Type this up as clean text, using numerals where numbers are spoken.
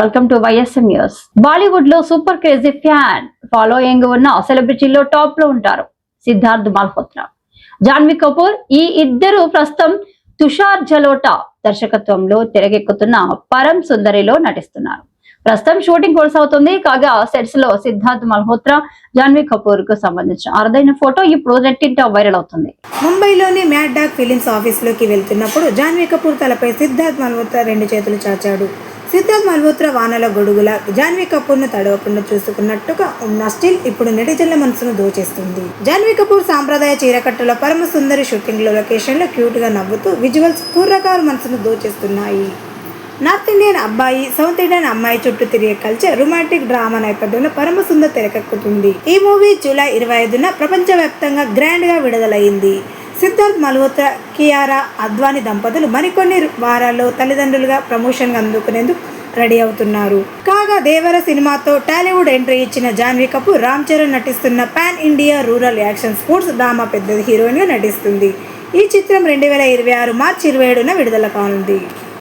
Welcome to YSM news. Bollywood లో super crazy fan following ఉన్న సెలబ్రిటీలో top లో ఉంటారు సిద్ధార్థ్ మల్హోత్రా, జాన్వీ కపూర్. ఈ ఇద్దరు ప్రస్తుతం తుషార్ జలోటా దర్శకత్వంలో తెరకెక్కుతున్న పరం సుందరిలో నటిస్తున్నారు. ప్రస్తుతం షూటింగ్ కొనసాగుతుంది. కాగా సెట్స్ లో సిద్ధార్థ్ మల్హోత్రా, జాన్వీ కపూర్ కు సంబంధించిన అరుదైన ఫోటో ఇప్పుడు నెట్టింట వైరల్ అవుతుంది. ముంబైలోని మ్యాడ్ డాగ్ ఫిలిమ్స్ ఆఫీస్ లోకి వెళ్తున్నప్పుడు జాన్వీ కపూర్ తలపై సిద్ధార్థ్ మల్హోత్రా రెండు చేతులు చాచాడు. సిద్ధార్థ్ మల్హోత్రా వానల గొడుగుల జాన్వీ కపూర్ ను తడవకుండా చూసుకున్నట్టుగా ఉన్న స్టిల్ ఇప్పుడు నెటిజన్ల మనసును దోచేస్తుంది. జాన్వీ కపూర్ సాంప్రదాయ చీరకట్టులో పరమ సుందరి షూటింగ్ లొకేషన్ లో క్యూట్ గా నవ్వుతూ విజువల్స్ కుర్రకారు మనసును దోచేస్తున్నాయి. నార్త్ ఇండియన్ అబ్బాయి సౌత్ ఇండియన్ అమ్మాయి చుట్టూ తిరిగే కల్చర్ రొమాంటిక్ డ్రామా నేపథ్యంలో పరమ సుందర్ తెరకెక్కుతుంది. ఈ మూవీ జూలై 25న ప్రపంచవ్యాప్తంగా గ్రాండ్ గా విడుదలైంది. సిద్ధార్థ్ మల్హోత్రా, కియారా అద్వానీ దంపతులు మరికొన్ని వారాల్లో తల్లిదండ్రులుగా ప్రమోషన్ అందుకునేందుకు రెడీ అవుతున్నారు. కాగా దేవర సినిమాతో టాలీవుడ్ ఎంట్రీ ఇచ్చిన జాన్వీ కపూర్ రామ్ చరణ్ నటిస్తున్న pan India rural action sports drama పెద్ద హీరోయిన్ గా నటిస్తుంది. ఈ చిత్రం 2026 మార్చి 27న విడుదల కానుంది.